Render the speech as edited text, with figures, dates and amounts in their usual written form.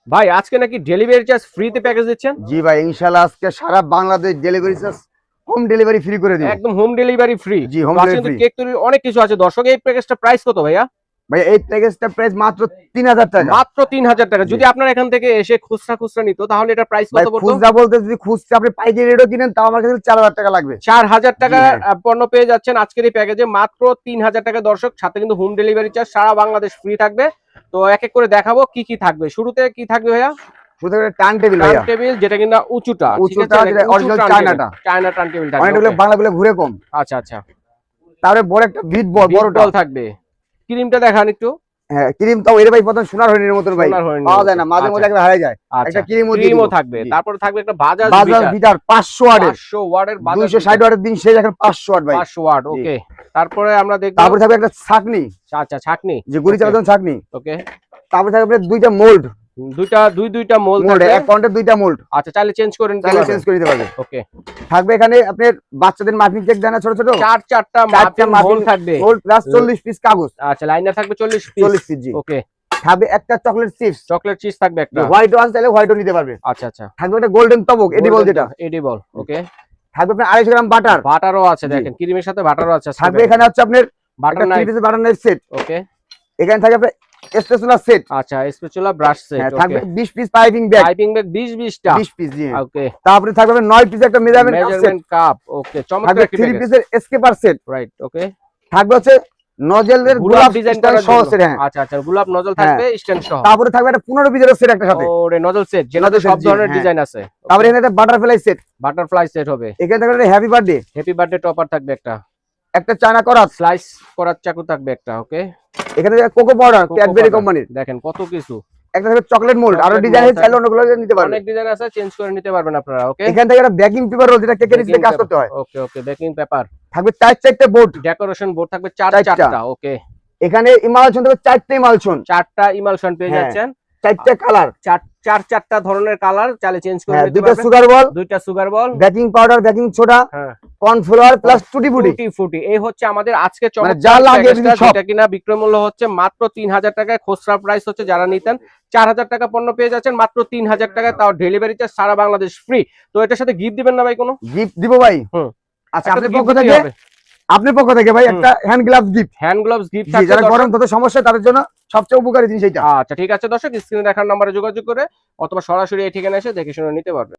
ভাই আজকে নাকি ডেলিভারি চার্জ ফ্রিতে প্যাকেজ দিচ্ছেন? জি ভাই, ইনশাআল্লাহ আজকে সারা Bangladesh delivery charge home delivery free করে দিব। একদম হোম ডেলিভারি ফ্রি। জি, হোম আজকে ডেলিভারি কিন্তু ফ্রি। কেক তৈরির অনেক কিছু আছে দর্শক। এই প্যাকেজটা প্রাইস কত ভাইয়া? ভাই এই প্যাকেজটা প্রাইস মাত্র 3000 টাকা। মাত্র 3000 টাকা। যদি আপনার এখান থেকে এসে খুচরা নিত তাহলে এটা প্রাইস ভাই কত পড়তো? খুচরা বলতে যদি খুচরা আপনি পাইকারি রেটও কিনেন তাও আমার কাছে 4000 টাকা লাগবে। 4000 টাকা জি ভাই। পণ্য পেয়ে যাচ্ছেন আজকের এই প্যাকেজে মাত্র 3000 টাকা দর্শক। সাথে কিন্তু হোম ডেলিভারি চার্জ সারা বাংলাদেশ ফ্রি থাকবে। তো এক এক করে দেখাবো কি কি থাকবে। শুরুতে কি থাকবে ভাইয়া? শুধু টার্ন টেবিল টার্ন ভাইয়া। টেবিল, যেটা কিনা উঁচুটা, ঠিক আছে? উঁচুটা যেটা অরিজিনাল চায়নাটা। চায়না টার্ন টেবিল থাকবে। অনেকগুলো okay। বাংলাগুলো ঘুরে কম। আচ্ছা আচ্ছা। তারপরে বড় একটা বিট বল, বিট বড়টা বল থাকবে। ক্রিমটা দেখান একটু। হ্যাঁ, ক্রিম তাও এর ভাই প্রথম সোনার হরিণের মতন ভাই সোনার হরিণের পাওয়া মতো। যায় না, মাঝে মধ্যে আচ্ছা। একটা হারিয়ে যায়। আচ্ছা, একটা ক্রিমও ক্রিমও থাকবে। তারপরে থাকবে একটা বাজাজ বাজাজ বিটার, বিটার 500 ওয়াটের 500 ওয়াটের বাজাজ 260 ওয়াটের দিন শেষ, এখন 500 ওয়াট ভাই। 500 ওয়াট। জি। ওকে। তারপরে আমরা দেখব। তারপরে থাকবে একটা ছাকনি, আচ্ছা, ছাকনি, যে গুড়ি চালানোর জন্য ছাকনি। ওকে। তারপরে থাকবে আপনার দুইটা মোল্ড, দুইটা মোল মোল্ড থাকবে। এক কাউন্টার দুইটা মোল্ড, আচ্ছা, চাইলে চেঞ্জ করে নিতে চাইলে পারবেন। চেঞ্জ করে দিতে পারবে। ওকে। থাকবে এখানে আপনার বাচ্চাদের মাফিন কেক দেয় না ছোট ছোট, চারটা মাফিন মোল থাকবে। মোল্ড প্লাস 40 পিস কাগজ। আচ্ছা, লাইনার থাকবে 40 40 পিস। পিস জি। ওকে। থাকবে একটা চকলেট চিপস, চকলেট চিজ থাকবে একটা। হোয়াইটও আছে, চাইলে হোয়াইটও নিতে পারবে। আচ্ছা আচ্ছা। থাকবে একটা গোল্ডেন তবক এডিবল, যেটা এডিবল। ওকে। থাকবে আপনার 250 গ্রাম বাটার। বাটারও আছে, জি। দেখেন ক্রিমের সাথে বাটারও আছে। থাকবে এখানে হচ্ছে আপনার বাটার একটা 3 নাইফ। পিসের বাটার নাইফ সেট। ওকে। এখানে থাকবে আপনার স্পেশাল সেট। আচ্ছা, স্পেচুলা ব্রাশ সেট। থাকবে okay. 20 piece piping bag, piping bag 20টা। 20 পিস জি। ওকে। তারপরে থাকবে আপনার 9 পিস একটা measurement cup set. Measurement cup. Okay, চমৎকার থাকবে একটি 3 প্যাকেজ। পিসের এসকেপার সেট। রাইট। ওকে। থাকবে হচ্ছে নজেলের গোলাপ ডিজাইন স্টাইল করার সহ জন্য। সেট। হ্যাঁ, আচ্ছা আচ্ছা, গোলাপ নজল থাকবে স্ট্যান্ড সহ। তারপরে থাকবে একটা 15 পিসের সেট একটা সাথে। ওরে, নজল সেট, যেটাতে নজল সব set, জি, ধরনের হ্যাঁ। ডিজাইন আছে। তারপরে এখানে একটা বাটারফ্লাই সেট। বাটারফ্লাই সেট হবে। এখানে থাকবে একটা happy birthday, happy birthday topper থাকবে একটা। একটা চায়না করাত, স্লাইস করার চাকু থাকবে একটা। ওকে। এখানে cocoa powder cocoa Cadbury powder. কোম্পানির, দেখেন কত কিছু। একটা থাকবে চকলেট মোল্ড, আরো Chocolate ডিজাইন mold চাইলে অন্যগুলো নিতে পারবে। অনেক ডিজাইন আছে, চেঞ্জ করে নিতে পারবেন আপনারা। ওকে। এখান থেকে একটা বেকিং পেপার রোল, যেটা কেকের নিচে কাজ করতে হয়। ওকে ওকে, বেকিং পেপার। থাকবে 4 বোর্ড, ডেকোরেশন বোর্ড থাকবে চারটা। চারটা। ওকে। এখানে ইমালশন থাকবে 4টে ইমালশন, চারটা ইমালশন পেয়ে হ্যাঁ। যাচ্ছেন। 4টে কালার, চারটা ধরনের কালার চাইলে চেঞ্জ করে হ্যাঁ, নিতে দুটো পারবেন। সুগার বল, দুইটা sugar ball, baking powder, baking soda, হ্যাঁ, কর্নফ্লাওয়ার প্লাস টুটি ফুটি। ফুটি। এই হচ্ছে আমাদের আজকে মানে চমৎকার যা লাগে প্যাকেজটা, সব। যেটা কিনা বিক্রয় মূল্য হচ্ছে মাত্র 3000 টাকায়। খুচরা প্রাইস হচ্ছে যারা নিতেন 4000 টাকা পণ্য পেয়ে যাচ্ছেন মাত্র 3000 টাকায়, তাও ডেলিভারি চার্জ সারা বাংলাদেশ ফ্রি। তো এটার সাথে গিফট দিবেন না ভাই কোনো? গিফট দিব ভাই। হুম। আচ্ছা, একটা আপনার gift পক্ষ দিতেই থেকে, হবে। আপনার পক্ষ থেকে ভাই একটা hand gloves gift. Hand gloves gift জি, থাকবে যারা দর্শক। গরম তত সমস্যা তাদের জন্য সবচেয়ে উপকারী জিনিস এটা। আচ্ছা, ঠিক আছে দর্শক, স্ক্রিনে দেখার নম্বরে যোগাযোগ করে অথবা সরাসরি এই ঠিকানায় এসে দেখে শুনে নিতে পারবেন।